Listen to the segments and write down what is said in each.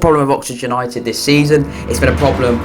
problem with Oxford United this season. It's been a problem.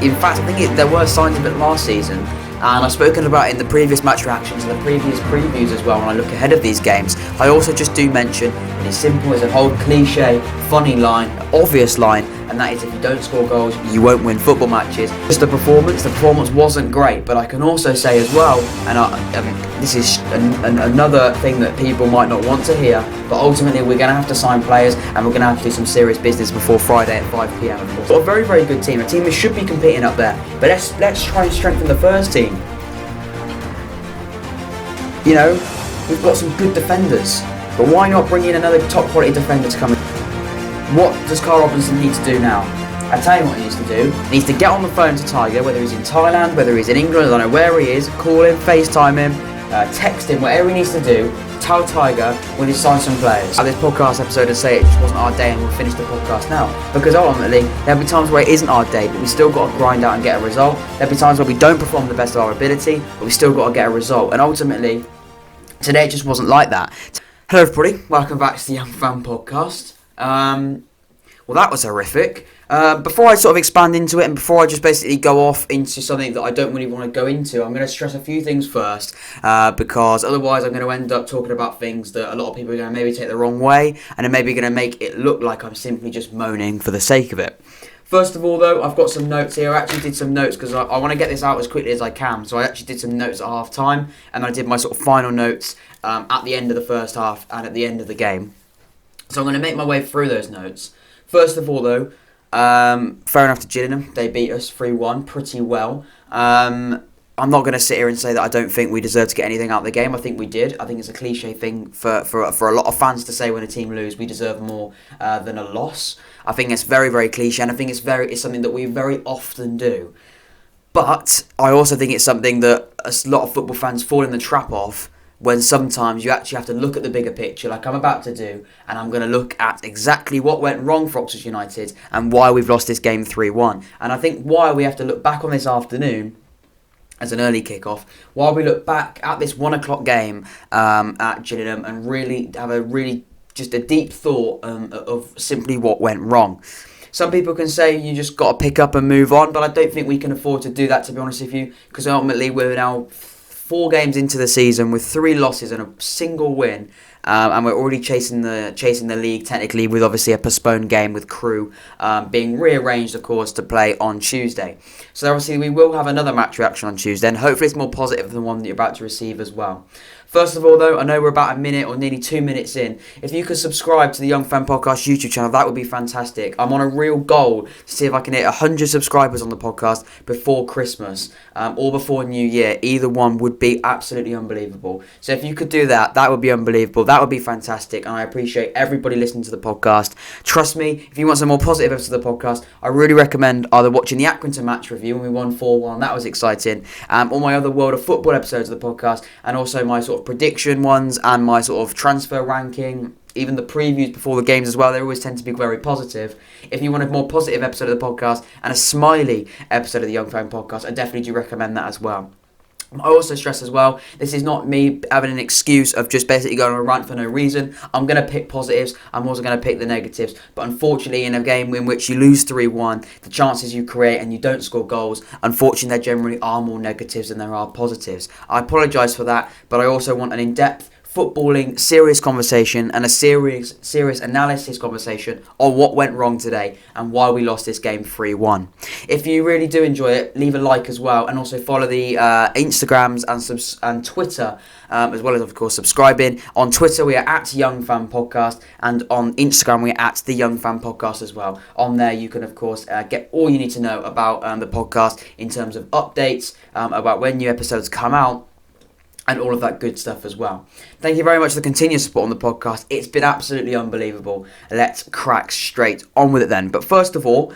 In fact, I think there were signs of it last season. And I've spoken about it in the previous match reactions and the previous previews as well when I look ahead of these games. I also just do mention that it's simple as an old cliche, funny line, obvious line, and that is if you don't score goals, you won't win football matches. Just the performance wasn't great, but I can also say as well, and this is another thing that people might not want to hear, but ultimately we're going to have to sign players and we're going to have to do some serious business before Friday at 5 PM of course. Got a very, very good team, a team that should be competing up there, but let's try and strengthen the first team. You know, we've got some good defenders, but why not bring in another top quality defender to come in? What does Carl Robinson need to do now? I tell you what he needs to do. He needs to get on the phone to Tiger, whether he's in Thailand, whether he's in England, I don't know where he is, call him, FaceTime him, text him, whatever he needs to do, tell Tiger when he's signed some players. At this podcast episode and say it just wasn't our day and we'll finish the podcast now. Because ultimately, there'll be times where it isn't our day, but we still got to grind out and get a result. There'll be times where we don't perform the best of our ability, but we still got to get a result. And ultimately, today it just wasn't like that. Hello everybody, welcome back to the Young Fan Podcast. Well, that was horrific. Before I sort of expand into it and before I just basically go off into something that I don't really want to go into, I'm going to stress a few things first because otherwise I'm going to end up talking about things that a lot of people are going to maybe take the wrong way and are maybe going to make it look like I'm simply just moaning for the sake of it. First of all, though, I've got some notes here. I actually did some notes because I want to get this out as quickly as I can. So I actually did some notes at half time and I did my sort of final notes at the end of the first half and at the end of the game. So I'm going to make my way through those notes. First of all, though, fair enough to Gillingham. They beat us 3-1 pretty well. I'm not going to sit here and say that I don't think we deserve to get anything out of the game. I think we did. I think it's a cliche thing for a lot of fans to say when a team lose, we deserve more than a loss. I think it's very, very cliche, and I think it's something that we very often do. But I also think it's something that a lot of football fans fall in the trap of, when sometimes you actually have to look at the bigger picture like I'm about to do, and I'm going to look at exactly what went wrong for Oxford United and why we've lost this game 3-1. And I think why we have to look back on this afternoon as an early kick-off, while we look back at this 1 o'clock game at Gillingham and really have just a deep thought of simply what went wrong. Some people can say you just got to pick up and move on, but I don't think we can afford to do that, to be honest with you, because ultimately we're now 4 games into the season with 3 losses and a single win, and we're already chasing the league technically, with obviously a postponed game with Crewe being rearranged, of course, to play on Tuesday. So obviously we will have another match reaction on Tuesday, and hopefully it's more positive than the one that you're about to receive as well. First of all, though, I know we're about a minute or nearly 2 minutes in. If you could subscribe to the Young Fan Podcast YouTube channel, that would be fantastic. I'm on a real goal to see if I can hit 100 subscribers on the podcast before Christmas or before New Year. Either one would be absolutely unbelievable. So if you could do that, that would be unbelievable. That would be fantastic. And I appreciate everybody listening to the podcast. Trust me, if you want some more positive episodes of the podcast, I really recommend either watching the Accrington match review when we won 4-1. That was exciting. Or my other World of Football episodes of the podcast, and also my sort of prediction ones and my sort of transfer ranking, even the previews before the games as well. They always tend to be very positive. If you want a more positive episode of the podcast and a smiley episode of the Young Fan Podcast, I definitely do recommend that as well. I also stress as well, this is not me having an excuse of just basically going on a rant for no reason. I'm going to pick positives, I'm also going to pick the negatives. But unfortunately, in a game in which you lose 3-1, the chances you create and you don't score goals, unfortunately there generally are more negatives than there are positives. I apologise for that, but I also want an in-depth footballing serious conversation and a serious analysis conversation on what went wrong today and why we lost this game 3-1. If you really do enjoy it, leave a like as well, and also follow the Instagrams and Twitter, as well as of course subscribing. On Twitter we are at Young Fan Podcast, and on Instagram we are at the Young Fan Podcast as well. On there you can of course get all you need to know about the podcast in terms of updates, about when new episodes come out, and all of that good stuff as well. Thank you very much for the continuous support on the podcast. It's been absolutely unbelievable. Let's crack straight on with it then. But first of all,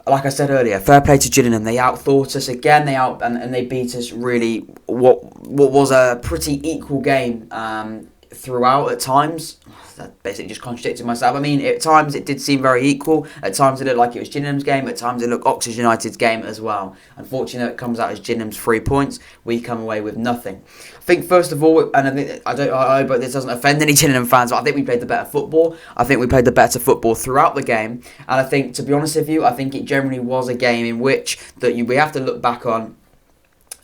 like I said earlier, fair play to Gillingham. They outthought us again. And they beat us really what was a pretty equal game throughout at times. That basically just contradicted myself. I mean, at times it did seem very equal. At times it looked like it was Gillingham's game. At times it looked Oxford United's game as well. Unfortunately, it comes out as Gillingham's 3 points. We come away with nothing. I think first of all, and I hope this doesn't offend any Gillingham fans, but I think we played the better football. I think we played the better football throughout the game. And I think, to be honest with you, I think it generally was a game in which we have to look back on.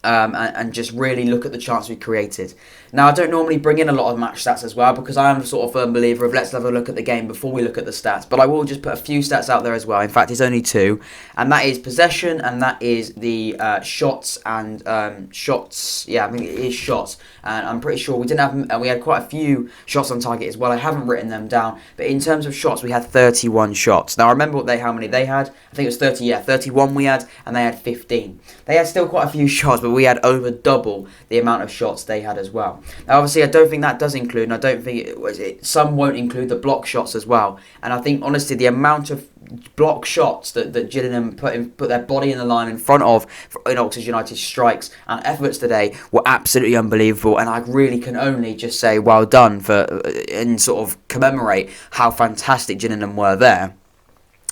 And just really look at the chance we created. Now, I don't normally bring in a lot of match stats as well, because I am sort of a firm believer of let's have a look at the game before we look at the stats. But I will just put a few stats out there as well. In fact, it's only 2, and that is possession, and that is the shots and shots. Yeah, I think it is shots, and I'm pretty sure we didn't have. And we had quite a few shots on target as well. I haven't written them down, but in terms of shots, we had 31 shots. Now, I remember how many they had. I think it was 30. Yeah, 31 we had, and they had 15. They had still quite a few shots, but we had over double the amount of shots they had as well. Now, obviously, I don't think that does include, and I don't think some won't include the block shots as well. And I think, honestly, the amount of block shots that Gillingham put their body in the line in front of in Oxford United strikes and efforts today were absolutely unbelievable. And I really can only just say well done and sort of commemorate how fantastic Gillingham were there.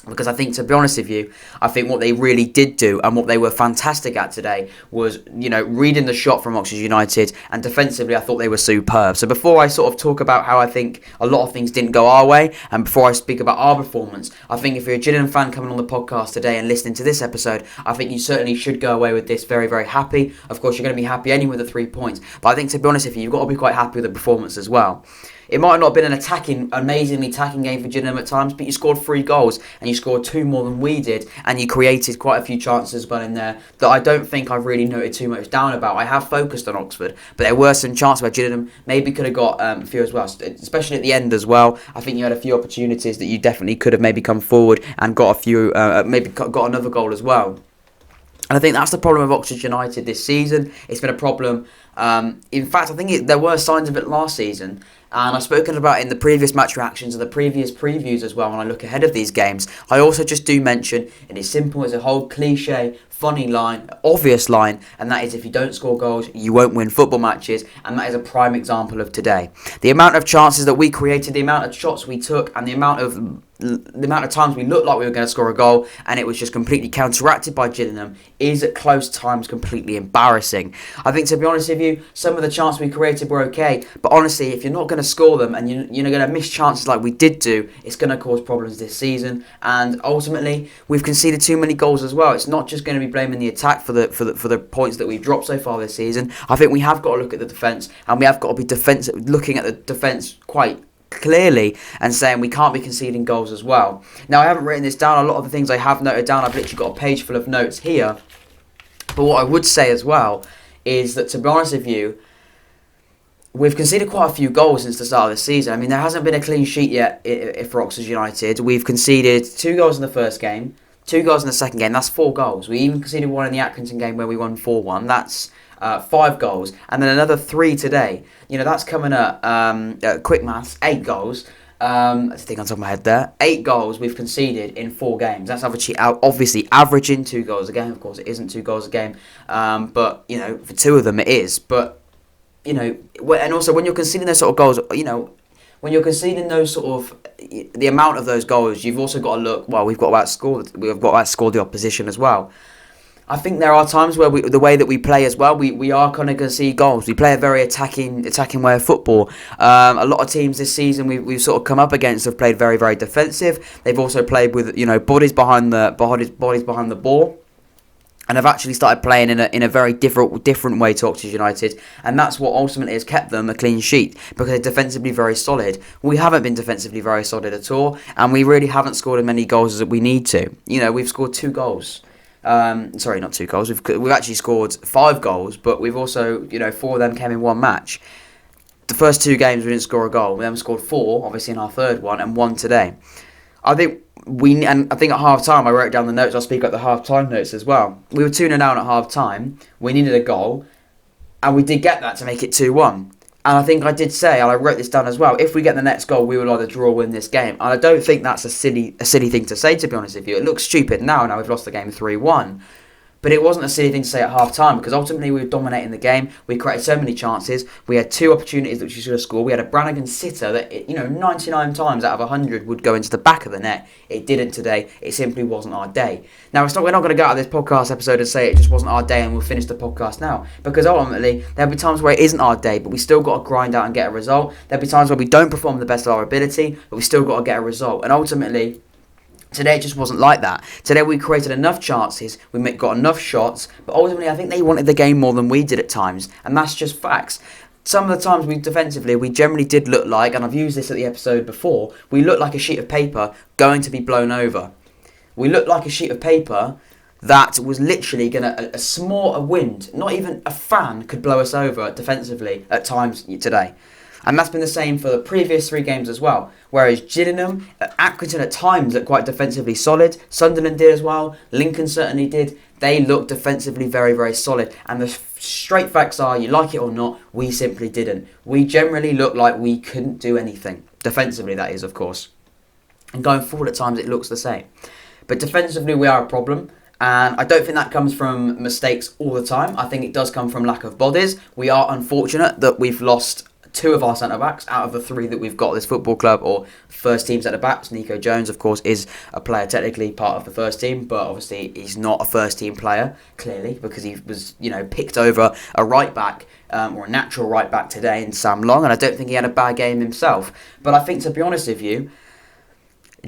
Because I think, to be honest with you, I think what they really did do and what they were fantastic at today was, reading the shot from Oxford United, and defensively I thought they were superb. So before I sort of talk about how I think a lot of things didn't go our way, and before I speak about our performance, I think if you're a Gillingham fan coming on the podcast today and listening to this episode, I think you certainly should go away with this very, very happy. Of course, you're going to be happy anyway with the 3 points, but I think, to be honest with you, you've got to be quite happy with the performance as well. It might not have been an amazingly attacking game for Gillingham at times, but you scored 3 goals, and you scored 2 more than we did, and you created quite a few chances as well in there that I don't think I've really noted too much down about. I have focused on Oxford, but there were some chances where Gillingham maybe could have got a few as well, especially at the end as well. I think you had a few opportunities that you definitely could have maybe come forward and got a few, maybe got another goal as well. And I think that's the problem of Oxford United this season. It's been a problem. In fact, I think there were signs of it last season. And I've spoken about it in the previous match reactions and the previous previews as well when I look ahead of these games. I also just do mention, it is simple, it's a whole cliche, funny line, obvious line, and that is if you don't score goals, you won't win football matches, and that is a prime example of today. The amount of chances that we created, the amount of shots we took, and the amount of times we looked like we were going to score a goal and it was just completely counteracted by Gillingham is at close times completely embarrassing. I think, to be honest with you, some of the chances we created were okay, but honestly, if you're not going to score them and you're going to miss chances like we did do, it's going to cause problems this season. And ultimately, we've conceded too many goals as well. It's not just going to be blaming the attack for the points that we've dropped so far this season. I think we have got to look at the defence, and we have got to be looking at the defence quite clearly and saying we can't be conceding goals as well. Now, I haven't written this down. A lot of the things I have noted down, I've literally got a page full of notes here. But what I would say as well is that, to be honest with you, we've conceded quite a few goals since the start of the season. I mean, there hasn't been a clean sheet yet for Oxford United. We've conceded 2 goals in the first game, 2 goals in the second game. That's 4 goals. We even conceded 1 in the Accrington game where we won 4-1. That's 5 goals. And then another 3 today. That's coming at quick maths, 8 goals. I think on top of my head there, 8 goals we've conceded in 4 games. That's obviously averaging 2 goals a game. Of course, it isn't 2 goals a game. But, for 2 of them it is. But, and also when you're conceding those sort of goals, when you're conceding those sort of, the amount of those goals, you've also got to look, well, we've got to outscore the opposition as well. I think there are times where the way that we play as well, we are going to concede goals. We play a very attacking way of football. A lot of teams this season we've sort of come up against have played very, very defensive. They've also played with bodies behind the ball, and have actually started playing in a very different way to Oxford United, and that's what ultimately has kept them a clean sheet, because they're defensively very solid. We haven't been defensively very solid at all, and we really haven't scored as many goals as we need to. We've scored 2 goals. Sorry, not 2 goals. We've actually scored 5 goals, but we've also, 4 of them came in one match. The first 2 games we didn't score a goal. We then scored 4, obviously in our third one, and 1 today. I think at half time I wrote down the notes. I'll speak up the half time notes as well. We were 2-0 down at half time. We needed a goal, and we did get that to make it 2-1. And I think I did say, and I wrote this down as well, if we get the next goal, we will either draw or win this game. And I don't think that's a silly thing to say, to be honest with you. It looks stupid now we've lost the game 3-1. But it wasn't a silly thing to say at half-time, because ultimately we were dominating the game. We created so many chances. We had 2 opportunities that we should have scored. We had a Brannigan sitter that, 99 times out of 100 would go into the back of the net. It didn't today. It simply wasn't our day. Now, we're not going to go out of this podcast episode and say it just wasn't our day and we'll finish the podcast now. Because ultimately, there'll be times where it isn't our day, but we still got to grind out and get a result. There'll be times where we don't perform the best of our ability, but we still got to get a result. And ultimately, today it just wasn't like that. Today we created enough chances, we got enough shots, but ultimately I think they wanted the game more than we did at times, and that's just facts. Some of the times we generally did look like, and I've used this at the episode before, we looked like a sheet of paper going to be blown over. We looked like a sheet of paper that was literally going to, a wind, not even a fan could blow us over defensively at times today. And that's been the same for the previous 3 games as well. Whereas Gillingham, Accrington at times looked quite defensively solid. Sunderland did as well. Lincoln certainly did. They looked defensively very, very solid. And the straight facts are, you like it or not, we simply didn't. We generally looked like we couldn't do anything. Defensively, that is, of course. And going forward at times, it looks the same. But defensively, we are a problem. And I don't think that comes from mistakes all the time. I think it does come from lack of bodies. We are unfortunate that we've lost 2 of our centre-backs out of the 3 that we've got at this football club, or first team centre-backs. Nico Jones, of course, is a player technically part of the first team, but obviously he's not a first team player, clearly, because he was, picked over a right-back, or a natural right-back today in Sam Long, and I don't think he had a bad game himself. But I think, to be honest with you,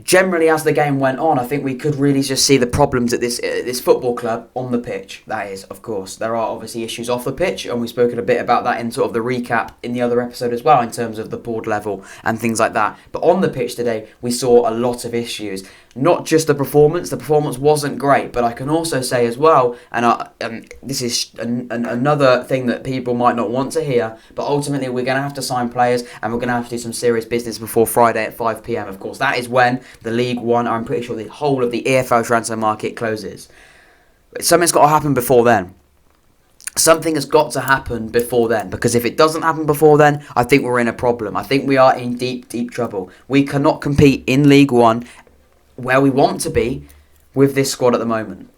generally, as the game went on, I think we could really just see the problems at this football club on the pitch. That is, of course. There are obviously issues off the pitch, and we've spoken a bit about that in sort of the recap in the other episode as well, in terms of the board level and things like that. But on the pitch today, we saw a lot of issues. Not just the performance. The performance wasn't great, but I can also say as well, and this is another thing that people might not want to hear, but ultimately we're going to have to sign players, and we're going to have to do some serious business before Friday at 5 p.m. Of course, that is when the League One, I'm pretty sure the whole of the EFL transfer market closes. But something's got to happen before then. Something has got to happen before then, because if it doesn't happen before then, I think we're in a problem. I think we are in deep, deep trouble. We cannot compete in League One where we want to be with this squad at the moment.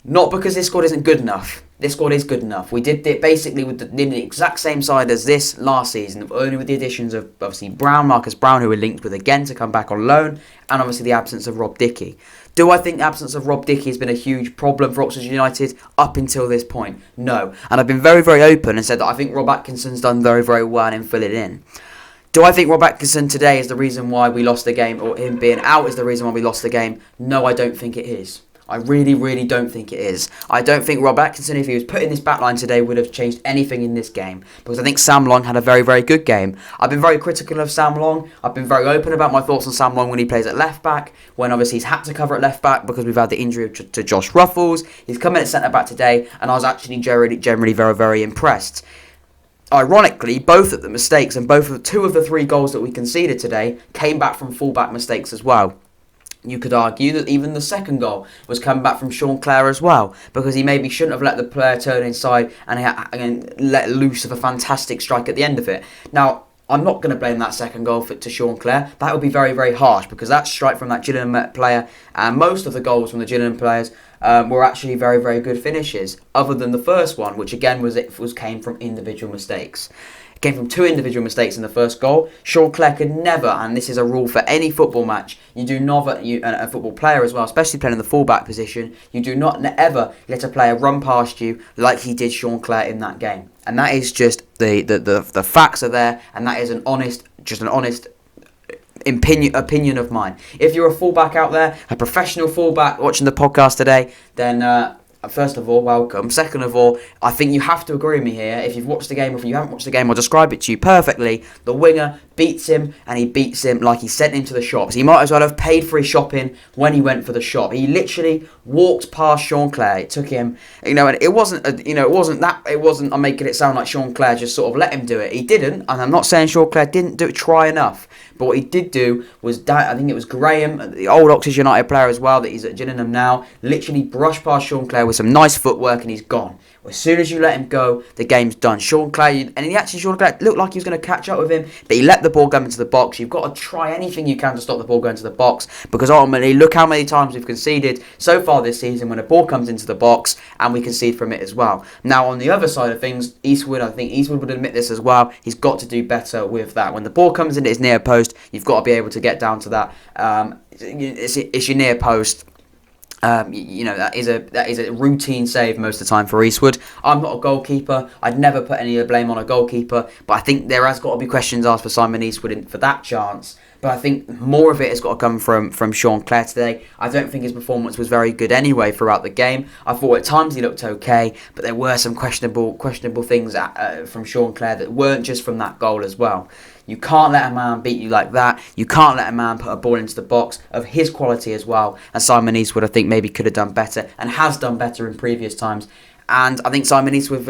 Not because this squad isn't good enough. This squad is good enough. We did it basically with the exact same side as this last season, only with the additions of obviously Marcus Brown, who we're linked with again to come back on loan, and obviously the absence of Rob Dickie. Do I think the absence of Rob Dickie has been a huge problem for Oxford United up until this point? No. And I've been very, very open and said that I think Rob Atkinson's done very, very well in filling in. Do I think Rob Atkinson today is the reason why we lost the game, or him being out is the reason why we lost the game? No, I don't think it is. I really, really don't think it is. I don't think Rob Atkinson, if he was put in this backline today, would have changed anything in this game. Because I think Sam Long had a very, very good game. I've been very critical of Sam Long. I've been very open about my thoughts on Sam Long when he plays at left back. When obviously he's had to cover at left back because we've had the injury to Josh Ruffles. He's come in at centre back today, and I was actually generally very, very impressed. Ironically, both of the mistakes and two of the 3 goals that we conceded today came back from full-back mistakes as well. You could argue that even the second goal was coming back from Sean Clare as well, because he maybe shouldn't have let the player turn inside and let loose of a fantastic strike at the end of it. Now, I'm not going to blame that second goal to Sean Clare. That would be very, very harsh, because that strike from that Gillingham player and most of the goals from the Gillingham players were actually very, very good finishes, other than the first one, which again came from individual mistakes. It came from 2 individual mistakes in the first goal. Sean Clare could never, and this is a rule for any football match, a football player as well, especially playing in the fullback position, you do not ever let a player run past you like he did Sean Clare in that game. And that is just the facts are there, and that is an honest opinion of mine. If you're a fullback out there, a professional fullback watching the podcast today, then first of all, welcome. Second of all, I think you have to agree with me here. If you've watched the game, or if you haven't watched the game, I'll describe it to you perfectly. The winger beats him, and he beats him like he sent him to the shops. He might as well have paid for his shopping when he went for the shop. He literally walked past Sean Clare. It took him, and it wasn't. I'm making it sound like Sean Clare just sort of let him do it. He didn't, and I'm not saying Sean Clare didn't try enough. But what he did do was, I think it was Graham, the old Oxford United player as well, that he's at Gillingham now, literally brushed past Sean Clare with some nice footwork and he's gone. As soon as you let him go, the game's done. Sean Clare looked like he was going to catch up with him, but he let the ball go into the box. You've got to try anything you can to stop the ball going to the box, because ultimately, look how many times we've conceded so far this season when a ball comes into the box and we concede from it as well. Now, on the other side of things, I think Eastwood would admit this as well, he's got to do better with that. When the ball comes into his near post, you've got to be able to get down to that. It's your near post. That is a routine save most of the time for Eastwood. I'm not a goalkeeper. I'd never put any of the blame on a goalkeeper, but I think there has got to be questions asked for Simon Eastwood for that chance. But I think more of it has got to come from Sean Clare today. I don't think his performance was very good anyway throughout the game. I thought at times he looked okay, but there were some questionable things from Sean Clare that weren't just from that goal as well. You can't let a man beat you like that. You can't let a man put a ball into the box of his quality as well. And Simon Eastwood, I think, maybe could have done better and has done better in previous times. And I think Simon Eastwood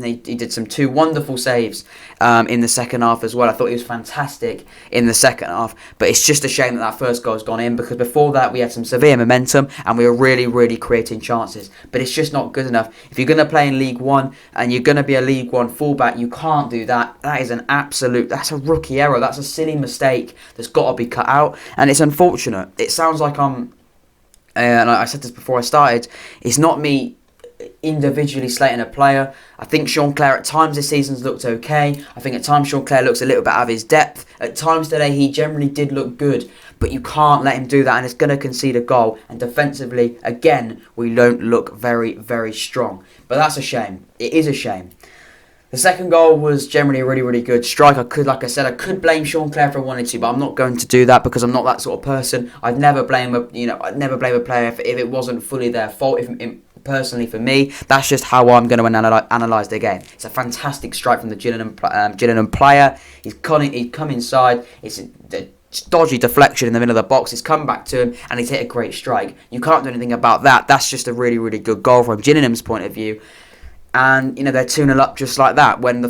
he did some two wonderful saves in the second half as well. I thought he was fantastic in the second half. But it's just a shame that first goal's gone in, because before that we had some severe momentum and we were really, really creating chances. But it's just not good enough. If you're going to play in League One and you're going to be a League One fullback, you can't do that. That's a rookie error. That's a silly mistake that's got to be cut out. And it's unfortunate. It sounds like and I said this before I started, it's not me individually slating a player. I think Sean Clare at times this season's looked okay. I think at times Sean Clare looks a little bit out of his depth. At times today he generally did look good, but you can't let him do that, and it's going to concede a goal. And defensively, again, we don't look very, very strong. But that's a shame. It is a shame. The second goal was generally a really, really good strike. I could blame Sean Clare if I wanted to, but I'm not going to do that because I'm not that sort of person. I'd never blame a player if it wasn't fully their fault. Personally, for me, that's just how I'm going to analyse the game. It's a fantastic strike from the Gillingham player. He's come inside. It's a dodgy deflection in the middle of the box. It's come back to him and he's hit a great strike. You can't do anything about that. That's just a really, really good goal from Gillingham's point of view. And they're 2-0 up just like that. When the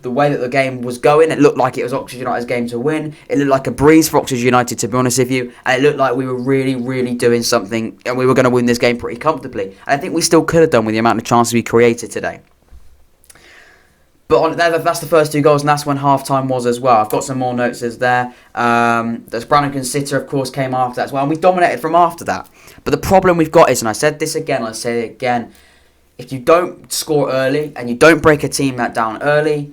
way that the game was going, it looked like it was Oxford United's game to win. It looked like a breeze for Oxford United, to be honest with you. And it looked like we were really, really doing something, and we were going to win this game pretty comfortably. And I think we still could have done with the amount of chances we created today. But that's the first two goals, and that's when half-time was as well. I've got some more notes as there. There's Brannigan Sitter, of course, came after that as well, and we dominated from after that. But the problem we've got is, and I said this again, I say it again, if you don't score early and you don't break a team that down early,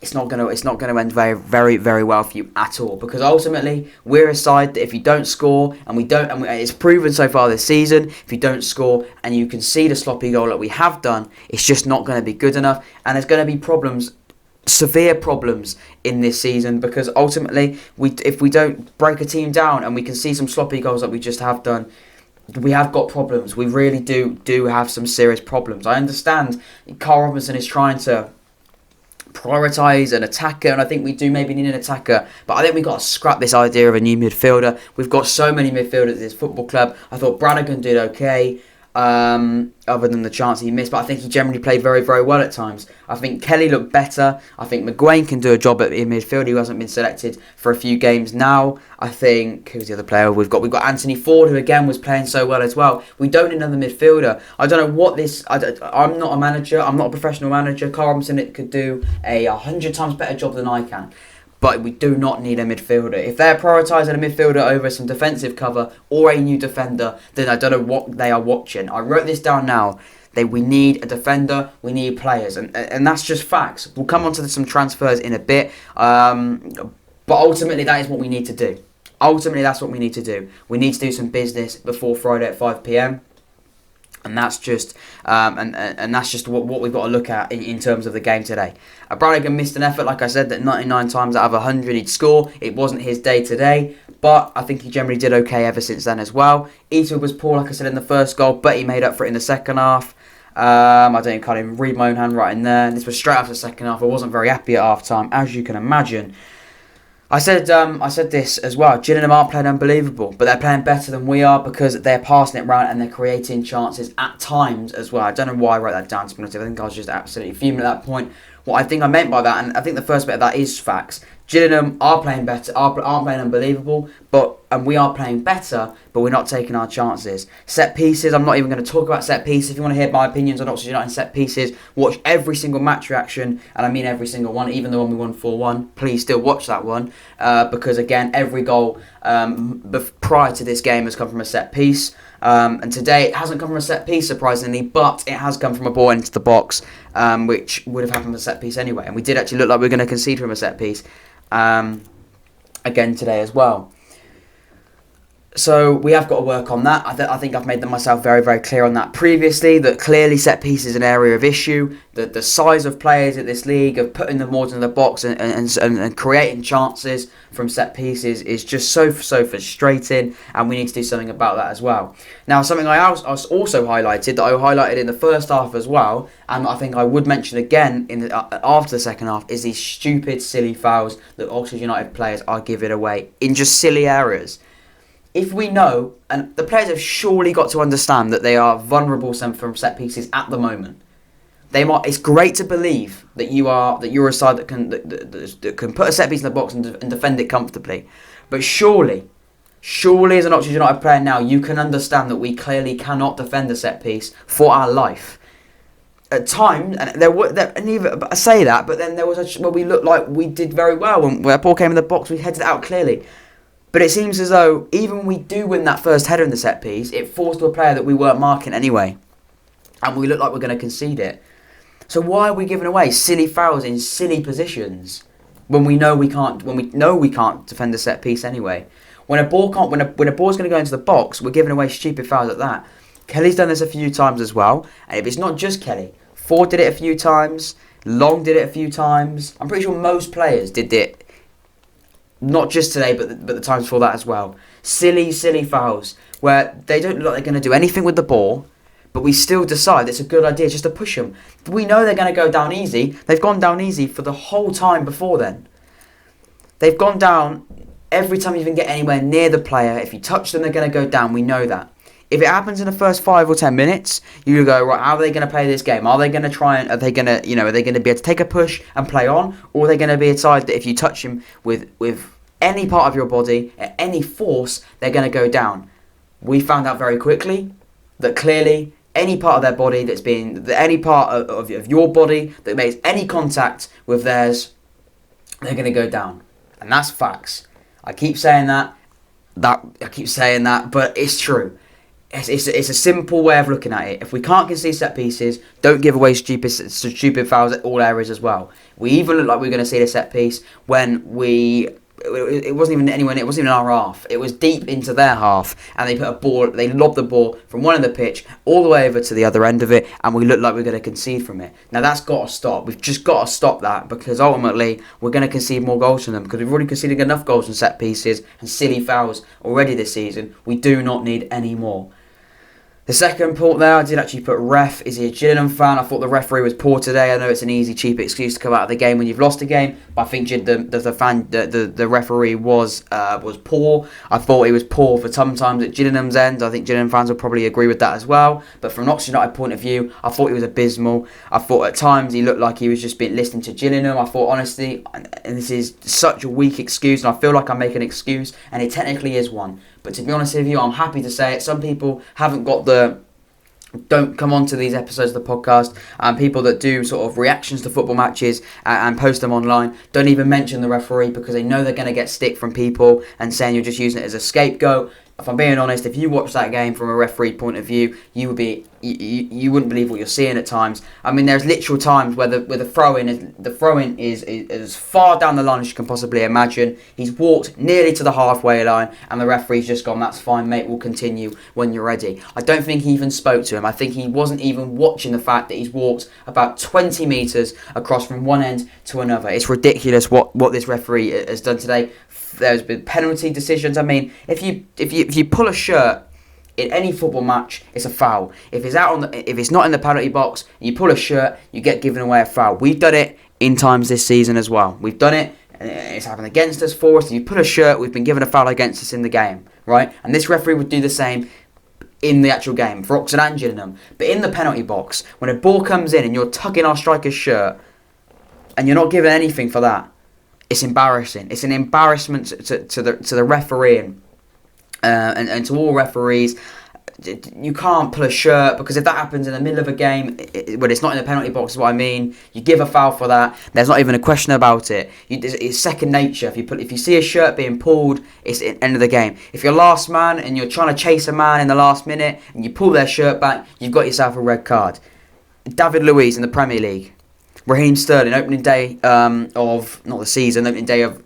it's not going to end very, very, very well for you at all. Because ultimately, we're a side that if you don't score, and it's proven so far this season, if you don't score and you concede a sloppy goal like we have done, it's just not going to be good enough, and there's going to be problems. Severe problems in this season, because ultimately, if we don't break a team down and we can see some sloppy goals like we just have done, we have got problems. We really do have some serious problems. I understand Carl Robinson is trying to prioritise an attacker, and I think we do maybe need an attacker, but I think we've got to scrap this idea of a new midfielder. We've got so many midfielders at this football club. I thought Brannigan did okay, other than the chance he missed, but I think he generally played very, very well at times. I think Kelly looked better. I think McGuane can do a job in midfield. He hasn't been selected for a few games now. I think, who's the other player we've got? We've got Anthony Ford, who again was playing so well as well. We don't need another midfielder. I don't know what this... I'm not a manager. I'm not a professional manager. Carl Robinson could do a 100 times better job than I can. But we do not need a midfielder. If they're prioritising a midfielder over some defensive cover or a new defender, then I don't know what they are watching. I wrote this down now. We need a defender, we need players, and that's just facts. We'll come on to some transfers in a bit, but ultimately that is what we need to do. Ultimately that's what we need to do. We need to do some business before Friday at 5 p.m. And that's just and that's just what we've got to look at in terms of the game today. Brannigan missed an effort, like I said, that 99 times out of 100 he'd score. It wasn't his day today, but I think he generally did okay ever since then as well. Eastwood was poor, like I said, in the first goal, but he made up for it in the second half. I can't even read my own handwriting there. This was straight after the second half. I wasn't very happy at half time, as you can imagine. I said this as well. Gillingham aren't playing unbelievable, but they're playing better than we are because they're passing it round and they're creating chances at times as well. I don't know why I wrote that down, to be honest. I think I was just absolutely fuming at that point. What I think I meant by that, and I think the first bit of that is facts. Gillingham are playing better, aren't playing unbelievable, and we are playing better, but we're not taking our chances. Set pieces, I'm not even going to talk about set pieces. If you want to hear my opinions on Oxford United set pieces, watch every single match reaction, and I mean every single one, even the one we won 4-1. Please still watch that one, because again, every goal prior to this game has come from a set piece. And today it hasn't come from a set piece, surprisingly, but it has come from a ball into the box, which would have happened from a set piece anyway. And we did actually look like we were going to concede from a set piece again today as well. So we have got to work on that. I think I've made myself very, very clear on that previously, that clearly set piece is an area of issue. That the size of players at this league, of putting the more in the box and creating chances from set pieces is just so frustrating, and we need to do something about that as well. Now, something I also highlighted, that I highlighted in the first half as well, and I think I would mention again after the second half, is these stupid, silly fouls that Oxford United players are giving away in just silly areas. If we know, and the players have surely got to understand that they are vulnerable from set pieces at the moment. It's great to believe that you're a side that can put a set piece in the box and defend it comfortably, but surely as an Oxford United player now, you can understand that we clearly cannot defend a set piece for our life. At times, I say that, but then there was where we looked like we did very well when the ball came in the box. We headed it out clearly. But it seems as though even when we do win that first header in the set piece, it falls to a player that we weren't marking anyway, and we look like we're going to concede it. So why are we giving away silly fouls in silly positions when we know we can't? When we know we can't defend a set piece anyway. When a ball's going to go into the box, we're giving away stupid fouls like that. Kelly's done this a few times as well, and if it's not just Kelly, Ford did it a few times, Long did it a few times. I'm pretty sure most players did it. Not just today, but the times before that as well. Silly fouls where they don't look like they're going to do anything with the ball, but we still decide it's a good idea just to push them. We know they're going to go down easy. They've gone down easy for the whole time before then. They've gone down every time you even get anywhere near the player. If you touch them, they're going to go down. We know that. If it happens in the first 5 or 10 minutes, you go, right, how are they going to play this game? Are they going to try and, are they going to be able to take a push and play on? Or are they going to be a side that if you touch them with any part of your body, at any force, they're going to go down? We found out very quickly that clearly any part of their body any part of your body that makes any contact with theirs, they're going to go down. And that's facts. I keep saying that, but it's true. It's a simple way of looking at it. If we can't concede set pieces, don't give away stupid fouls at all areas as well. We even look like we were going to see a set piece when it wasn't even anywhere. It wasn't even our half. It was deep into their half, and they lobbed the ball from one end of the pitch all the way over to the other end of it, and we looked like we were going to concede from it. Now that's got to stop. We've just got to stop that, because ultimately we're going to concede more goals from them, because we've already conceded enough goals from set pieces and silly fouls already this season. We do not need any more. The second point there, I did actually put ref. Is he a Gillingham fan? I thought the referee was poor today. I know it's an easy, cheap excuse to come out of the game when you've lost a game, but I think the referee was poor. I thought he was poor for sometimes at Gillingham's end. I think Gillingham fans will probably agree with that as well. But from an Oxford United point of view, I thought he was abysmal. I thought at times he looked like he was just listening to Gillingham. I thought, honestly, and this is such a weak excuse, and I feel like I'm making an excuse, and it technically is one. But to be honest with you, I'm happy to say it. Some people don't come on to these episodes of the podcast, and people that do sort of reactions to football matches and post them online don't even mention the referee, because they know they're going to get stick from people and saying you're just using it as a scapegoat. If I'm being honest, if you watch that game from a referee point of view, you wouldn't believe what you're seeing at times. I mean, there's literal times where the throw-in is as far down the line as you can possibly imagine. He's walked nearly to the halfway line, and the referee's just gone, "That's fine, mate, we'll continue when you're ready." I don't think he even spoke to him. I think he wasn't even watching the fact that he's walked about 20 metres across from one end to another. It's ridiculous what this referee has done today. There's been penalty decisions. I mean, if you pull a shirt in any football match, it's a foul. If it's not in the penalty box and you pull a shirt, you get given away a foul. We've done it in times this season as well. We've done it. It's happened against us, for us. If you pull a shirt, we've been given a foul against us in the game, right? And this referee would do the same in the actual game for Oxford and Gillingham. But in the penalty box, when a ball comes in and you're tugging our striker's shirt and you're not given anything for that, it's embarrassing. It's an embarrassment to the referee and to all referees. You can't pull a shirt, because if that happens in the middle of a game, when it's not in the penalty box, is what I mean. You give a foul for that. There's not even a question about it. It's second nature. If you see a shirt being pulled, it's the end of the game. If you're last man and you're trying to chase a man in the last minute and you pull their shirt back, you've got yourself a red card. David Luiz in the Premier League. Raheem Sterling, opening day of not the season, opening day of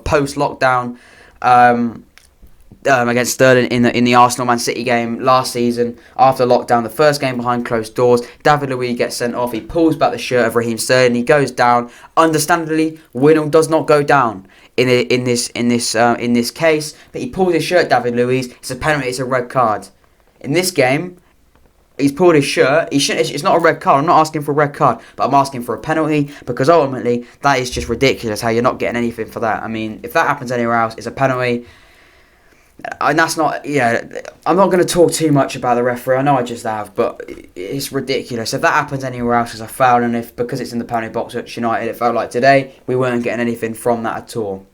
post lockdown. Against Sterling in the Arsenal Man City game last season after lockdown, the first game behind closed doors. David Luiz gets sent off. He pulls back the shirt of Raheem Sterling. He goes down. Understandably, Winnall does not go down in this case, but he pulls his shirt. David Luiz. It's a penalty. It's a red card. In this game, he's pulled his shirt. It's not a red card. I'm not asking for a red card, but I'm asking for a penalty, because ultimately that is just ridiculous. How you're not getting anything for that. I mean, if that happens anywhere else, it's a penalty. And that's not, I'm not going to talk too much about the referee. I know I just have, but it's ridiculous. If that happens anywhere else, it's a foul, and because it's in the penalty box at United, it felt like today we weren't getting anything from that at all.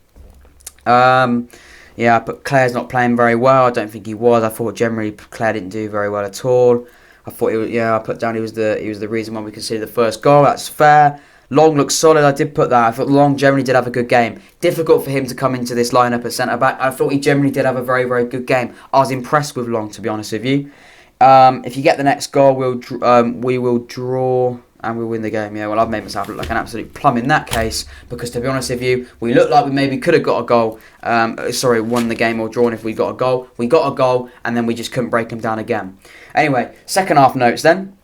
But Claire's not playing very well. I don't think he was. I thought generally Claire didn't do very well at all. I thought I put down he was the reason why we conceded the first goal. That's fair. Long looks solid. I did put that. I thought Long generally did have a good game. Difficult for him to come into this lineup at centre back. I thought he generally did have a very, very good game. I was impressed with Long, to be honest with you. If you get the next goal, we will draw and we'll win the game. Yeah, well, I've made myself look like an absolute plum in that case, because to be honest with you, we looked like we maybe could have got a goal. Won the game or drawn if we got a goal. We got a goal, and then we just couldn't break them down again. Anyway, second half notes then.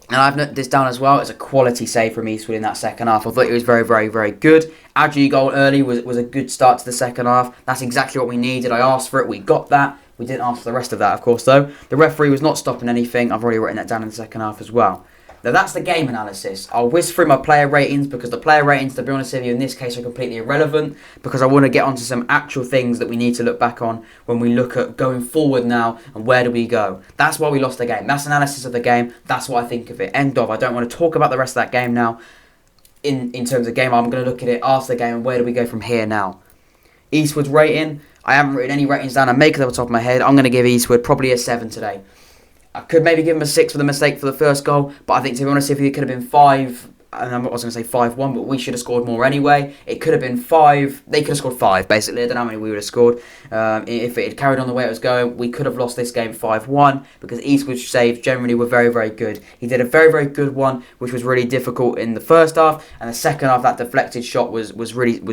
And I've noted this down as well. It's a quality save from Eastwood in that second half. I thought it was very, very, very good. Adji goal early was a good start to the second half. That's exactly what we needed. I asked for it. We got that. We didn't ask for the rest of that, of course, though. The referee was not stopping anything. I've already written that down in the second half as well. Now, that's the game analysis. I'll whiz through my player ratings, because the player ratings, to be honest with you, in this case are completely irrelevant, because I want to get onto some actual things that we need to look back on when we look at going forward now and where do we go. That's why we lost the game. That's analysis of the game. That's what I think of it. End of. I don't want to talk about the rest of that game now in terms of game. I'm going to look at it after the game and where do we go from here now. Eastwood's rating. I haven't written any ratings down. I make it off the top of my head. I'm going to give Eastwood probably a 7 today. I could maybe give him a 6 for the mistake for the first goal, but I think, to be honest, if it could have been 5, and I was going to say 5-1, but we should have scored more anyway. It could have been 5. They could have scored 5, basically. I don't know how many we would have scored. If it had carried on the way it was going, we could have lost this game 5-1, because Eastwood's saves generally were very, very good. He did a very, very good one, which was really difficult in the first half, and the second half, that deflected shot was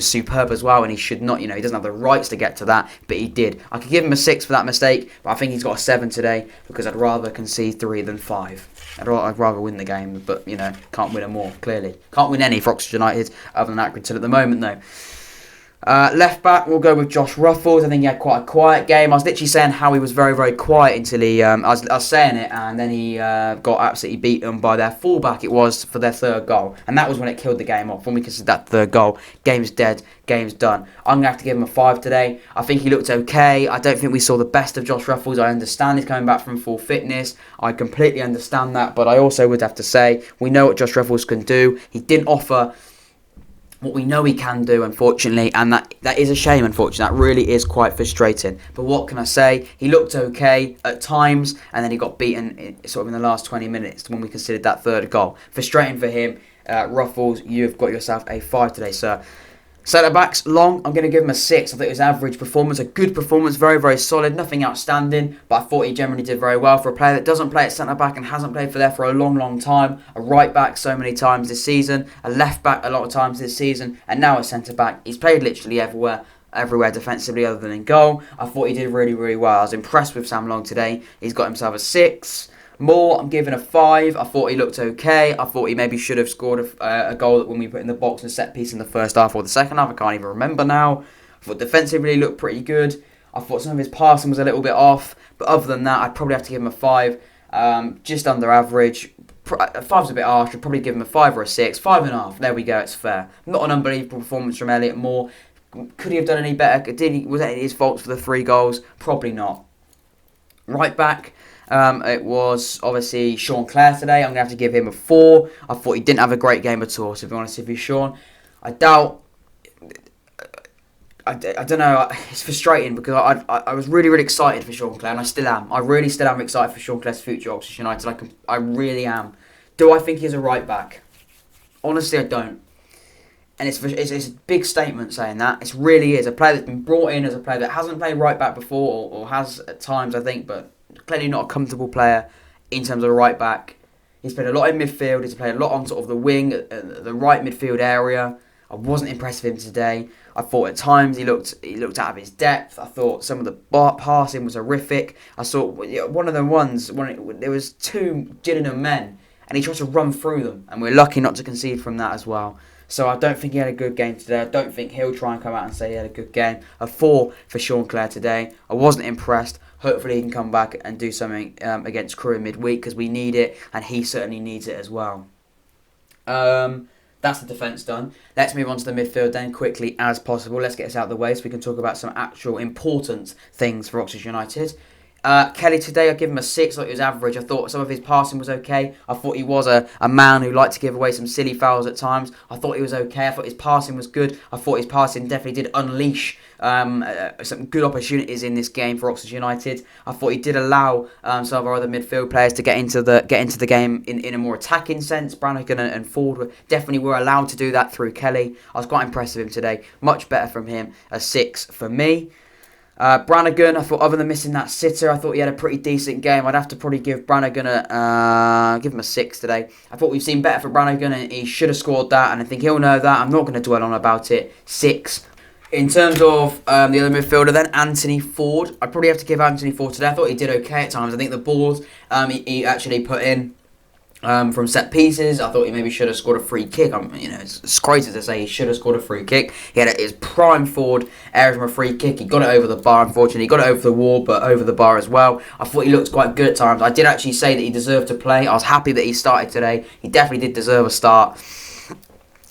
superb as well, and he should not, he doesn't have the rights to get to that, but he did. I could give him a 6 for that mistake, but I think he's got a 7 today, because I'd rather concede 3 than 5. I'd rather win the game, but, can't win them all, clearly. Can't win any for Oxford United, other than Accrington at the moment, though. Left back, we'll go with Josh Ruffles. I think he had quite a quiet game. I was literally saying how he was very, very quiet until he... I was saying it, and then he got absolutely beaten by their fullback, it was, for their third goal. And that was when it killed the game off. When we considered that third goal, game's dead, game's done. I'm going to have to give him a 5 today. I think he looked okay. I don't think we saw the best of Josh Ruffles. I understand he's coming back from full fitness. I completely understand that. But I also would have to say, we know what Josh Ruffles can do. He didn't offer what we know he can do, unfortunately, and that is a shame, unfortunately. That really is quite frustrating. But what can I say? He looked okay at times, and then he got beaten sort of in the last 20 minutes when we considered that third goal. Frustrating for him. Ruffles, you've got yourself a 5 today, sir. Centre-backs, Long, I'm going to give him a 6. I think it was average performance, a good performance, very, very solid, nothing outstanding, but I thought he generally did very well for a player that doesn't play at centre-back and hasn't played for a long, long time. A right-back so many times this season, a left-back a lot of times this season, and now a centre-back. He's played literally everywhere defensively other than in goal. I thought he did really, really well. I was impressed with Sam Long today. He's got himself a 6. Moore, I'm giving a 5. I thought he looked okay. I thought he maybe should have scored a goal when we put in the box and set piece in the first half or the second half. I can't even remember now. I thought defensively looked pretty good. I thought some of his passing was a little bit off. But other than that, I'd probably have to give him a 5. Just under average. 5's a bit harsh. I'd probably give him a 5 or a 6. 5.5. There we go. It's fair. Not an unbelievable performance from Elliot Moore. Could he have done any better? Was that his fault for the 3 goals? Probably not. Right back. It was obviously Sean Clare today. I'm going to have to give him a 4. I thought he didn't have a great game at all, to be honest with you, Sean. I doubt I don't know. It's frustrating because I was really, really excited for Sean Clare, and I still am. I really still am excited for Sean Clare's future at Oxford United. I really am. Do I think he's a right back? Honestly, I don't. And it's a big statement saying that. It really is. A player that's been brought in as a player that hasn't played right back before, or has at times, I think, but clearly not a comfortable player in terms of a right back. He's played a lot in midfield. He's played a lot on sort of the wing, the right midfield area. I wasn't impressed with him today. I thought at times he looked out of his depth. I thought some of the passing was horrific. I saw one of the ones when there was two Gillingham men, and he tried to run through them, and we're lucky not to concede from that as well. So I don't think he had a good game today. I don't think he'll try and come out and say he had a good game. A 4 for Sean Clare today. I wasn't impressed. Hopefully he can come back and do something against Crewe in midweek, because we need it, and he certainly needs it as well. That's the defence done. Let's move on to the midfield then quickly as possible. Let's get this out of the way so we can talk about some actual important things for Oxford United. Kelly today, I give him a 6. I thought he was average. I thought some of his passing was okay. I thought he was a man who liked to give away some silly fouls at times. I thought he was okay. I thought his passing was good. I thought his passing definitely did unleash some good opportunities in this game for Oxford United. I thought he did allow some of our other midfield players to get into the game in a more attacking sense. Brannigan and Ford definitely were allowed to do that through Kelly. I was quite impressed with him today. Much better from him. A 6 for me. Brannigan, I thought, other than missing that sitter, I thought he had a pretty decent game. I'd have to probably give Brannigan give him a 6 today. I thought we've seen better for Brannigan, and he should have scored that, and I think he'll know that. I'm not going to dwell on about it. 6. In terms of the other midfielder then, Anthony Ford. I'd probably have to give Anthony Ford today. I thought he did okay at times. I think the balls he actually put in from set pieces, I thought he maybe should have scored a free kick. It's crazy to say he should have scored a free kick. He had his prime forward area from a free kick. He got it over the bar, unfortunately. He got it over the wall, but over the bar as well. I thought he looked quite good at times. I did actually say that he deserved to play. I was happy that he started today. He definitely did deserve a start.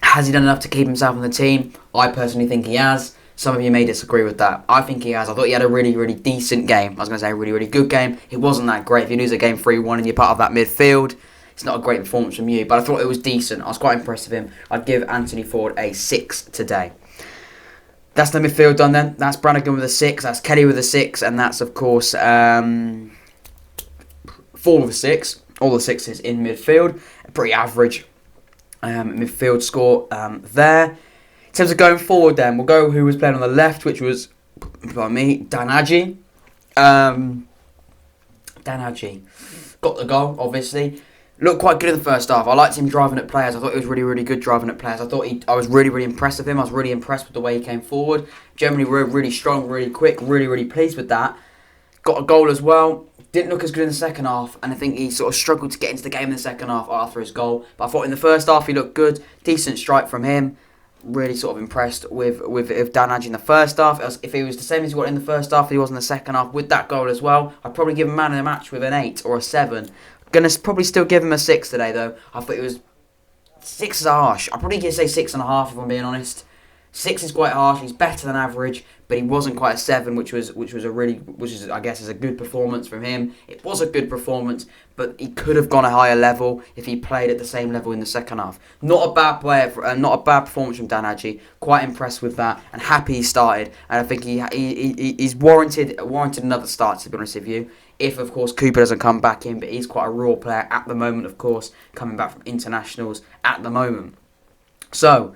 Has he done enough to keep himself in the team? I personally think he has. Some of you may disagree with that. I think he has. I thought he had a really, really decent game. I was going to say a really, really good game. It wasn't that great. If you lose a game 3-1 and you're part of that midfield, it's not a great performance from you, but I thought it was decent. I was quite impressed with him. I'd give Anthony Ford a 6 today. That's the midfield done then. That's Brannigan with a 6. That's Kelly with a 6. And that's, of course, 4 with a 6. All the 6s in midfield. A pretty average midfield score there. In terms of going forward then, we'll go who was playing on the left, which was, by me, Danadji. Danadji got the goal, obviously. Looked quite good in the first half. I liked him driving at players. I thought he was really, really good driving at players. I was really, really impressed with him. I was really impressed with the way he came forward. Generally, really strong, really quick. Really, really pleased with that. Got a goal as well. Didn't look as good in the second half, and I think he sort of struggled to get into the game in the second half after his goal. But I thought in the first half he looked good. Decent strike from him. Really sort of impressed with Danadji in the first half. If he was the same as he was in the first half, he was in the second half with that goal as well. I'd probably give him man of the match with an 8 or a 7. Gonna probably still give him a 6 today though. I thought it was 6 is harsh. I'd probably say 6.5 if I'm being honest. 6 is quite harsh. He's better than average, but he wasn't quite a 7, which is I guess is a good performance from him. It was a good performance, but he could have gone a higher level if he played at the same level in the second half. Not a bad player, not a bad performance from Danadji. Quite impressed with that, and happy he started. And I think he's warranted another start, to be honest with you. If, of course, Cooper doesn't come back in, but he's quite a raw player at the moment, of course, coming back from internationals at the moment. So,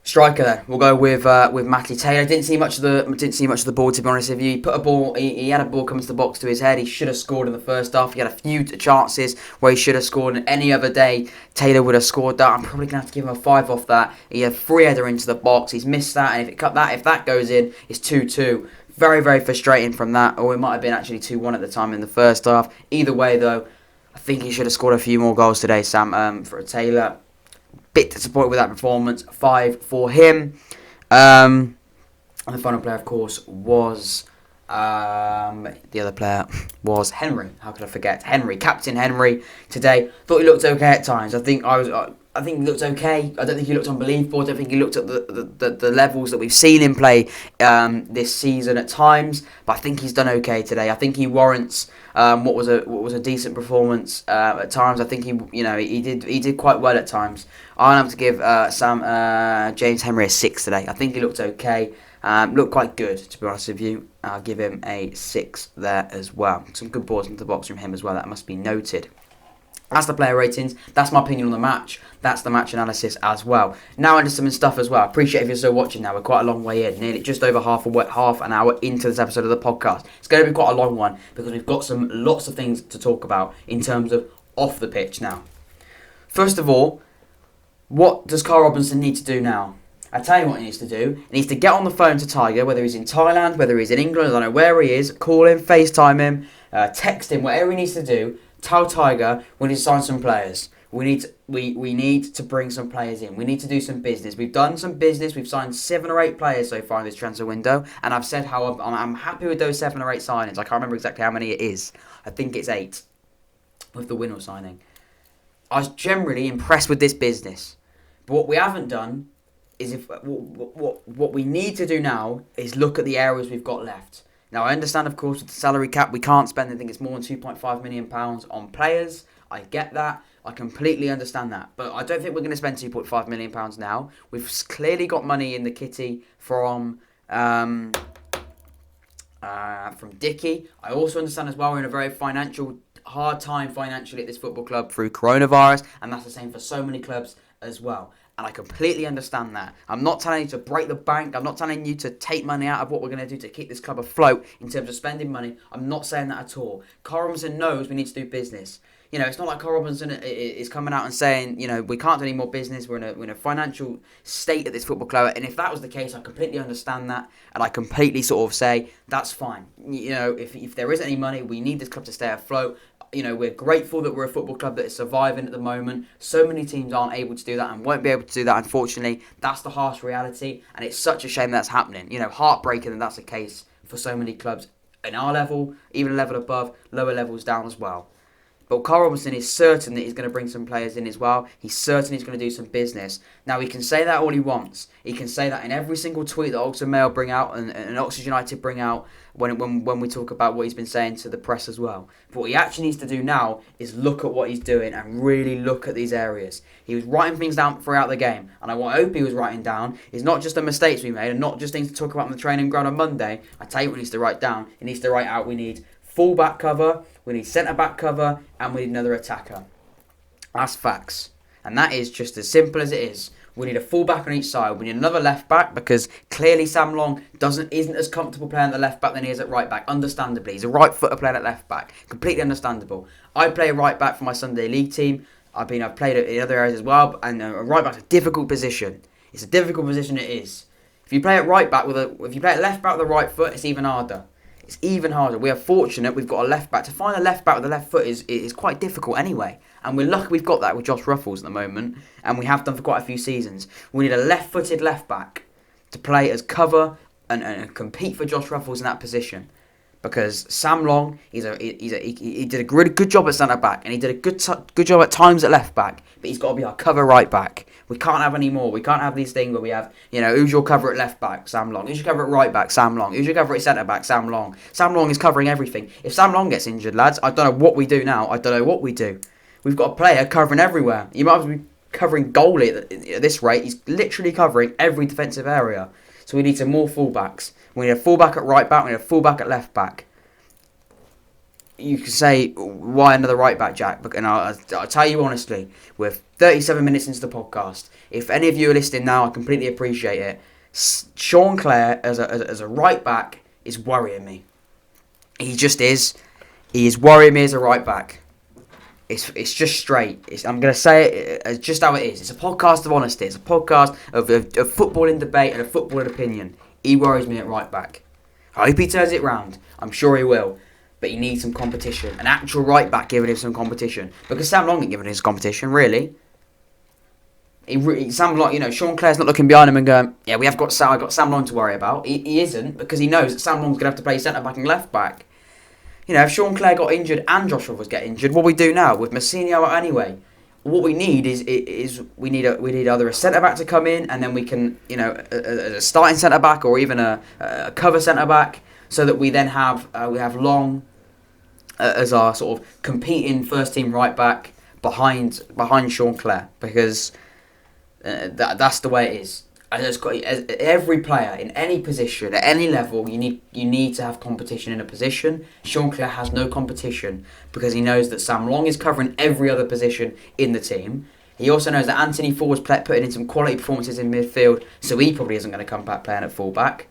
striker then, we'll go with Matty Taylor. Didn't see much of the ball, to be honest with you. He put a ball, he had a ball coming to the box to his head. He should have scored in the first half. He had a few chances where he should have scored, and any other day Taylor would have scored that. I'm probably gonna have to give him a 5 off that. He had 3 header into the box. He's missed that, and if that goes in, it's 2-2. Very, very frustrating from that, or it might have been actually 2-1 at the time in the first half. Either way, though, I think he should have scored a few more goals today, Sam, for Taylor. Bit disappointed with that performance. 5 for him. And the final player, of course, was the other player was Henry. How could I forget Henry? Captain Henry today. Thought he looked okay at times. I think he looked okay. I don't think he looked unbelievable. I don't think he looked at the levels that we've seen him play this season at times. But I think he's done okay today. I think he warrants what was a decent performance at times. I think he did quite well at times. I'll have to give James Henry a 6 today. I think he looked okay. Looked quite good, to be honest with you. I'll give him a 6 there as well. Some good balls into the box from him as well, that must be noted. That's the player ratings. That's my opinion on the match. That's the match analysis as well. Now into some stuff as well. I appreciate if you're still watching now. We're quite a long way in. Nearly just over half an hour into this episode of the podcast. It's going to be quite a long one because we've got lots of things to talk about in terms of off the pitch now. First of all, what does Carl Robinson need to do now? I tell you what he needs to do. He needs to get on the phone to Tiger, whether he's in Thailand, whether he's in England, I don't know where he is. Call him, FaceTime him, text him, whatever he needs to do. Tell Tiger we need to sign some players. We need to bring some players in. We need to do some business. We've done some business. We've signed 7 or 8 players so far in this transfer window, and I've said how I'm happy with those 7 or 8 signings. I can't remember exactly how many it is. I think it's 8 with the Winnell signing. I was generally impressed with this business, but what we haven't done is what we need to do now is look at the areas we've got left. Now, I understand, of course, with the salary cap, we can't spend, I think it's more than £2.5 million on players. I get that. I completely understand that. But I don't think we're going to spend £2.5 million now. We've clearly got money in the kitty from Dickey. I also understand as well we're in a very hard time financially at this football club through coronavirus, and that's the same for so many clubs as well. And I completely understand that. I'm not telling you to break the bank. I'm not telling you to take money out of what we're going to do to keep this club afloat in terms of spending money. I'm not saying that at all. Carl Robinson knows we need to do business. You know, it's not like Carl Robinson is coming out and saying, you know, we can't do any more business. We're in a financial state at this football club. And if that was the case, I completely understand that. And I completely sort of say, that's fine. You know, if there isn't any money, we need this club to stay afloat. You know, we're grateful that we're a football club that is surviving at the moment. So many teams aren't able to do that and won't be able to do that, unfortunately. That's the harsh reality, and it's such a shame that's happening. You know, heartbreaking that that's the case for so many clubs in our level, even a level above, lower levels down as well. But Carl Robinson is certain that he's going to bring some players in as well. He's certain he's going to do some business. Now, he can say that all he wants. He can say that in every single tweet that Oxford Mail bring out and Oxford United bring out when we talk about what he's been saying to the press as well. But what he actually needs to do now is look at what he's doing and really look at these areas. He was writing things down throughout the game. And what I hope he was writing down is not just the mistakes we made and not just things to talk about on the training ground on Monday. I tell you what he needs to write down. He needs to write out we need full-back cover, we need centre-back cover, and we need another attacker. That's facts. And that is just as simple as it is. We need a full-back on each side. We need another left-back because clearly Sam Long isn't as comfortable playing at the left-back than he is at right-back. Understandably. He's a right-footer playing at left-back. Completely understandable. I play right-back for my Sunday League team. I've played it in other areas as well. And a right-back's a difficult position. It's a difficult position, it is. If you play at right-back if you play at left-back with a right foot, it's even harder. It's even harder. We are fortunate we've got a left back. To find a left back with a left foot is quite difficult anyway. And we're lucky we've got that with Josh Ruffles at the moment. And we have done for quite a few seasons. We need a left-footed left back to play as cover and compete for Josh Ruffles in that position. Because Sam Long, he did a really good job at centre back. And he did a good job at times at left back. But he's got to be our cover right back. We can't have any more. We can't have these things where we have, you know, who's your cover at left back? Sam Long. Who's your cover at right back? Sam Long. Who's your cover at centre back? Sam Long. Sam Long is covering everything. If Sam Long gets injured, lads, I don't know what we do now. I don't know what we do. We've got a player covering everywhere. You might as well be covering goalie at this rate. He's literally covering every defensive area. So we need some more fullbacks. We need a fullback at right back. We need a fullback at left back. You could say, why another right back, Jack? And I'll tell you honestly, we're 37 minutes into the podcast. If any of you are listening now, I completely appreciate it. Sean Clare as a right back is worrying me. He just is. He is worrying me as a right back. It's just straight. I'm going to say it just how it is. It's a podcast of honesty. It's a podcast of footballing debate and a footballing opinion. He worries me at right back. I hope he turns it round. I'm sure he will. But he needs some competition. An actual right back giving him some competition. Because Sam Long ain't giving him some competition, really. Sam Long, you know, Sean Clare's not looking behind him and going, yeah, I've got Sam Long to worry about. He isn't, because he knows that Sam Long's going to have to play centre back and left back. You know, if Sean Clare got injured and Josh Ruffles get injured, what we do now with Massinho out anyway? What we need is we need either a centre back to come in and then we can, you know, a starting centre back or even a cover centre back. So that we then have Long as our sort of competing first team right back behind Sean Clare, because that's the way it is. And every player in any position, at any level, you need to have competition in a position. Sean Clare has no competition because he knows that Sam Long is covering every other position in the team. He also knows that Anthony Ford's putting in some quality performances in midfield, so he probably isn't going to come back playing at fullback.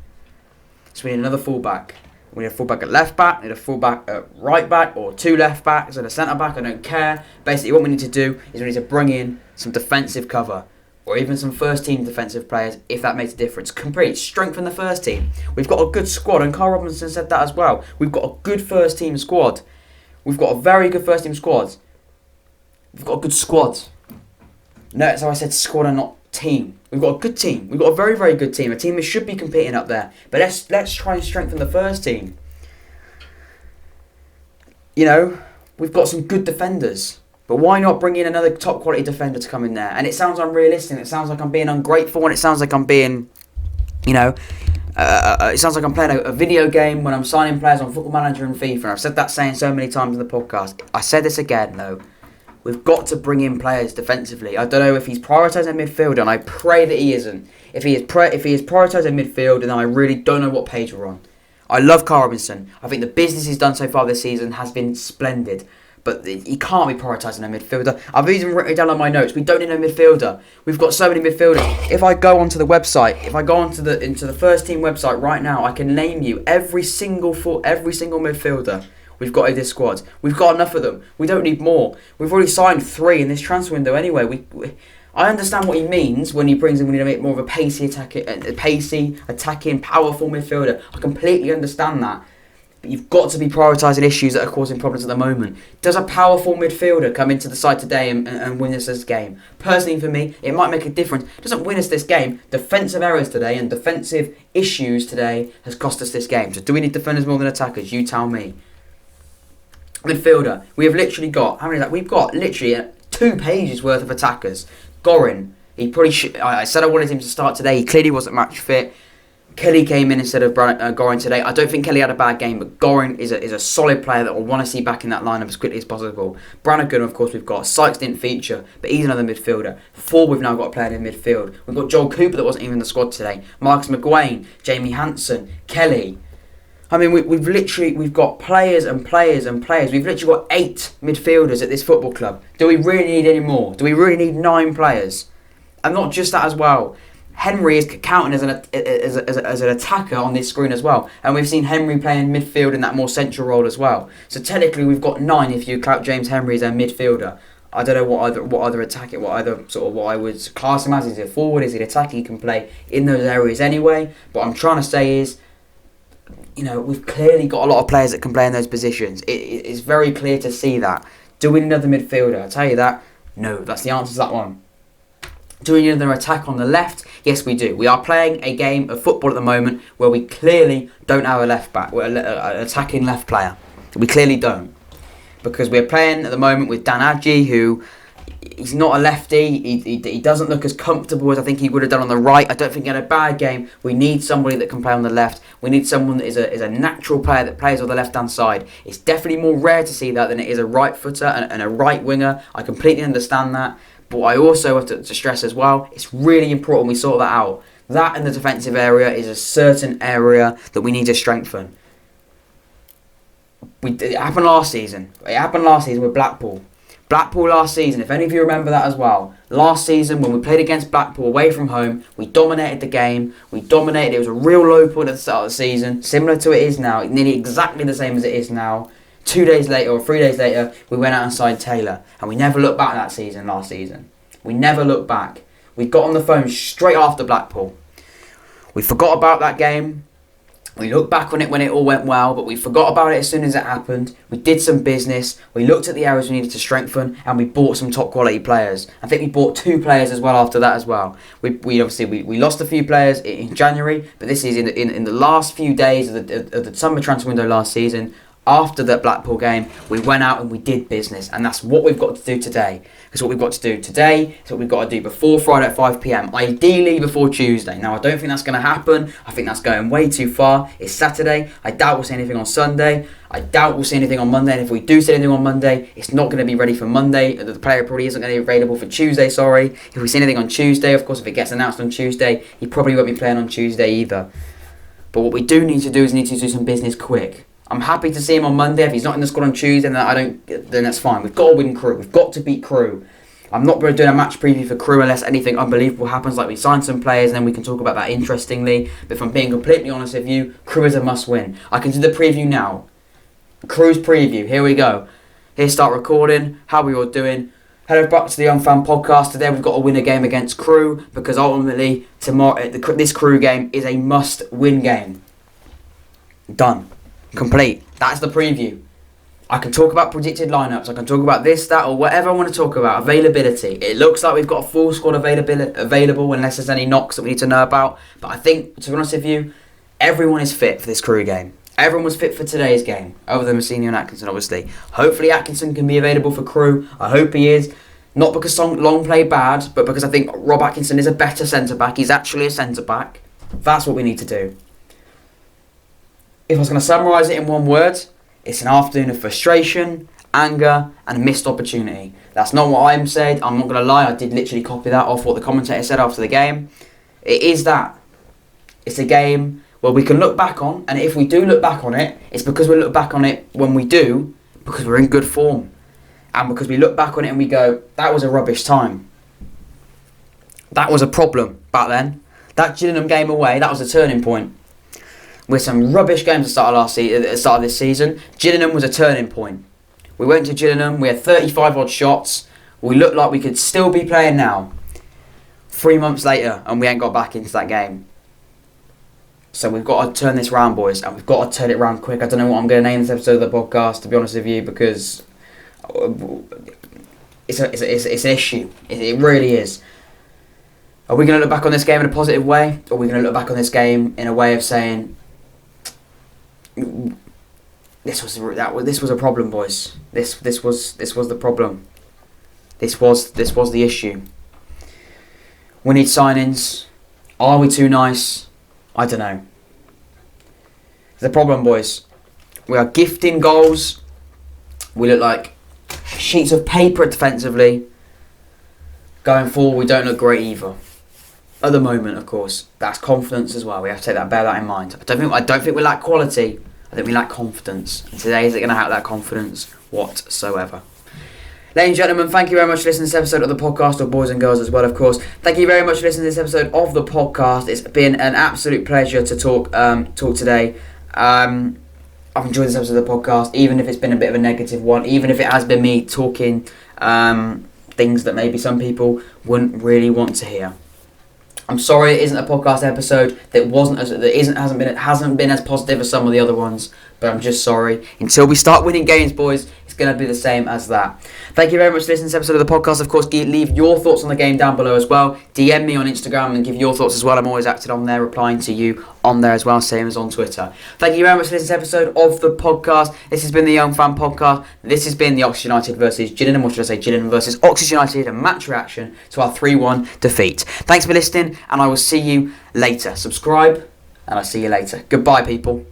So we need another fullback. We need a fullback at left back, we need a fullback at right back, or 2 left backs and a centre back. I don't care. Basically, what we need to do is we need to bring in some defensive cover, or even some first team defensive players, if that makes a difference. Complete strengthen the first team. We've got a good squad, and Carl Robinson said that as well. We've got a good first team squad. We've got a very good first team squad. We've got a good squad. Notice how I said squad and not team. We've got a good team. We've got a very, very good team. A team that should be competing up there. But let's try and strengthen the first team. You know, we've got some good defenders. But why not bring in another top quality defender to come in there? And it sounds unrealistic. It sounds like I'm being ungrateful. And it sounds like I'm being, it sounds like I'm playing a video game when I'm signing players on Football Manager and FIFA. And I've said that saying so many times in the podcast. I said this again, though. We've got to bring in players defensively. I don't know if he's prioritising midfield, and I pray that he isn't. If he is prioritising midfield, then I really don't know what page we're on. I love Carl Robinson. I think the business he's done so far this season has been splendid. But he can't be prioritising a midfielder. I've even written it down on my notes. We don't need a midfielder. We've got so many midfielders. If I go onto the website, if I go into the first team website right now, I can name you every single midfielder we've got in this squad. We've got enough of them. We don't need more. We've already signed 3 in this transfer window anyway. I understand what he means when he brings in, we need to make more of a pacey, attacking, powerful midfielder. I completely understand that. But you've got to be prioritising issues that are causing problems at the moment. Does a powerful midfielder come into the side today and win us this game? Personally, for me, it might make a difference. It doesn't win us this game. Defensive errors today and defensive issues today has cost us this game. So do we need defenders more than attackers? You tell me. Midfielder. We have literally got, how many is that? We've got literally 2 pages worth of attackers. Gorin. He probably should, I said I wanted him to start today. He clearly wasn't match fit. Kelly came in instead of Gorin today. I don't think Kelly had a bad game, but Gorin is a solid player that I want to see back in that lineup as quickly as possible. Brannigan, of course, we've got. Sykes didn't feature, but he's another midfielder. 4, we've now got a player in midfield. We've got Joel Cooper that wasn't even in the squad today. Marcus McGuane, Jamie Hanson, Kelly. I mean, we've got players and players and players. We've literally got 8 midfielders at this football club. Do we really need any more? Do we really need 9 players? And not just that as well. Henry is counting as an attacker on this screen as well. And we've seen Henry playing midfield in that more central role as well. So technically we've got 9 if you count James Henry as a midfielder. I don't know what I would class him as. Is he a forward? Is he an attacker? He can play in those areas anyway. But what I'm trying to say is, we've clearly got a lot of players that can play in those positions. It's very clear to see that. Do we need another midfielder? I'll tell you that. No, that's the answer to that one. Do we need another attack on the left? Yes, we do. We are playing a game of football at the moment where we clearly don't have a left back, an attacking left player. We clearly don't. Because we're playing at the moment with Dan Adji, who he's not a lefty. He doesn't look as comfortable as I think he would have done on the right. I don't think he had a bad game. We need somebody that can play on the left. We need someone that is a natural player that plays on the left-hand side. It's definitely more rare to see that than it is a right footer and a right winger. I completely understand that. But I also have to stress as well, it's really important we sort that out. That in the defensive area is a certain area that we need to strengthen. It happened last season. It happened last season with Blackpool. Blackpool last season, if any of you remember that as well. Last season, when we played against Blackpool away from home, we dominated the game. We dominated. It was a real low point at the start of the season, similar to it is now, nearly exactly the same as it is now. 2 days later or 3 days later, we went out and signed Taylor. And we never looked back that season, last season. We never looked back. We got on the phone straight after Blackpool. We forgot about that game. We looked back on it when it all went well, but we forgot about it as soon as it happened. We did some business. We looked at the areas we needed to strengthen, and we bought some top quality players. I think we bought 2 players as well after that as well. We lost a few players in January, but this is in the last few days of the summer transfer window last season. after that Blackpool game, we went out and we did business, and that's what we've got to do today. It's what we've got to do today. It's what we've got to do before Friday at 5 p.m. Ideally before Tuesday. Now, I don't think that's going to happen. I think that's going way too far. It's Saturday. I doubt we'll see anything on Sunday. I doubt we'll see anything on Monday. And if we do see anything on Monday, it's not going to be ready for Monday. The player probably isn't going to be available for Tuesday, sorry. If we see anything on Tuesday, of course, if it gets announced on Tuesday, he probably won't be playing on Tuesday either. But what we do need to do is need to do some business quick. I'm happy to see him on Monday. If he's not in the squad on Tuesday, then that's fine. We've got to win Crewe. We've got to beat Crewe. I'm not doing a match preview for Crewe unless anything unbelievable happens, like we sign some players, and then we can talk about that interestingly. But if I'm being completely honest with you, Crewe is a must-win. I can do the preview now. Crewe's preview. Here we go. Here, start recording. How are we all doing? Hello, back to the Young Fan Podcast. Today we've got to win a game against Crewe because ultimately tomorrow this Crewe game is a must-win game. Done. Complete. That's the preview. I can talk about predicted lineups. I can talk about this, that, or whatever I want to talk about. Availability. It looks like we've got a full squad available unless there's any knocks that we need to know about. But I think, to be honest with you, everyone is fit for this Crewe game. Everyone was fit for today's game, other than Messina and Atkinson, obviously. Hopefully Atkinson can be available for Crewe. I hope he is. Not because Long played bad, but because I think Rob Atkinson is a better centre-back. He's actually a centre-back. That's what we need to do. If I was going to summarise it in one word, it's an afternoon of frustration, anger, and a missed opportunity. That's not what I'm saying. I'm not going to lie. I did literally copy that off what the commentator said after the game. It is that. It's a game where we can look back on, and if we do look back on it, it's because we look back on it when we do, because we're in good form. And because we look back on it and we go, that was a rubbish time. That was a problem back then. That Gillingham game away, that was a turning point. With some rubbish games at the start of this season, Gillingham was a turning point. We went to Gillingham, we had 35 odd shots, we looked like we could still be playing now. 3 months later, and we ain't got back into that game. So we've got to turn this round, boys, and we've got to turn it round quick. I don't know what I'm going to name this episode of the podcast, to be honest with you, because it's an issue. It really is. Are we going to look back on this game in a positive way, or are we going to look back on this game in a way of saying, this was a problem, boys. This was the problem. This was the issue. We need signings. Are we too nice? I don't know. The problem, boys. We are gifting goals. We look like sheets of paper defensively. Going forward, we don't look great either. At the moment, of course, that's confidence as well. We have to bear that in mind. I don't think we lack quality. I think we lack confidence. And today isn't going to have that confidence whatsoever. Ladies and gentlemen, thank you very much for listening to this episode of the podcast, or boys and girls as well, of course. Thank you very much for listening to this episode of the podcast. It's been an absolute pleasure to talk today. I've enjoyed this episode of the podcast, even if it's been a bit of a negative one, even if it has been me talking things that maybe some people wouldn't really want to hear. I'm sorry it isn't a podcast episode hasn't been as positive as some of the other ones, but I'm just sorry. Until we start winning games, boys, it's going to be the same as that. Thank you very much for listening to this episode of the podcast. Of course, leave your thoughts on the game down below as well. DM me on Instagram and give your thoughts as well. I'm always active on there, replying to you on there as well, same as on Twitter. Thank you very much for listening to this episode of the podcast. This has been the Young Fan Podcast. This has been the Oxford United versus Gillingham, or should I say Gillingham versus Oxford United, a match reaction to our 3-1 defeat. Thanks for listening, and I will see you later. Subscribe, and I'll see you later. Goodbye, people.